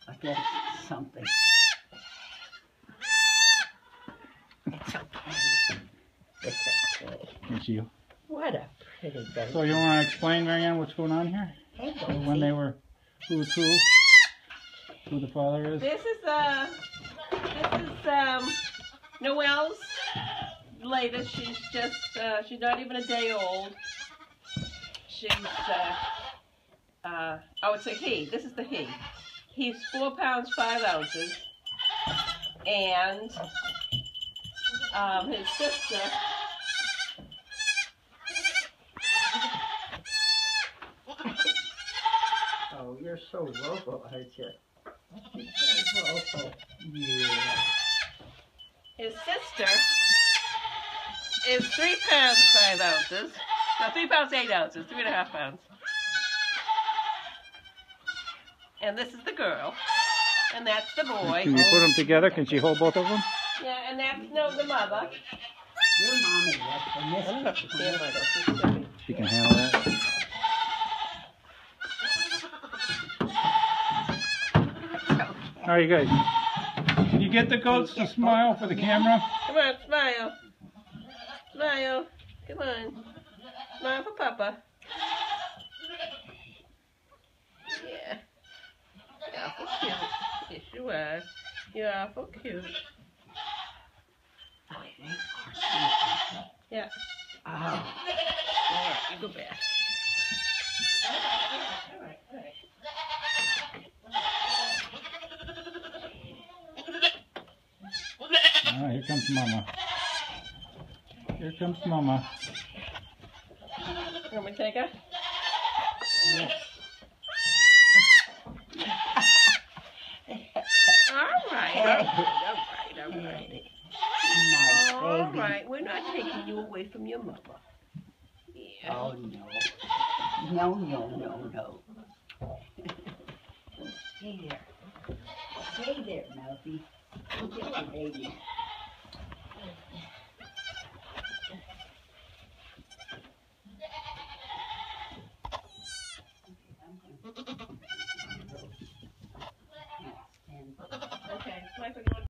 I guess something. It's okay. It's okay. It's you. What a pretty baby. So you want to explain, Marianne, what's going on here? Hey, When they were, who's who the father is? This is Noelle's latest. She's just she's not even a day old. She's I would say he. This is the he. He's 4 pounds 5 ounces, and his sister. Oh, you're so vocal, aren't you? You're so vocal. Yeah. His sister is 3 pounds 5 ounces. No, 3 pounds 8 ounces, 3.5 pounds. And this is the girl, and that's the boy. Can you put them together? Can she hold both of them? Yeah, and that's the mother. Your mommy was from this. She can handle that. All right, you guys. Can you get the goats to smile for the camera? Come on, smile. Smile. Come on. Smile for Papa. Yeah. You're awful cute. Yes, you are. You're awful cute. Oh, they are cute. Yeah. Oh. All right, you go back. All right, here comes Mama. Here comes Mama. You want me to take her? Yes. All right. All right. Nice All baby. right. We're not taking you away from your mother. Yeah. Oh, no. No, no, no, no. Hey there. Hey there, Mousy. Get my baby.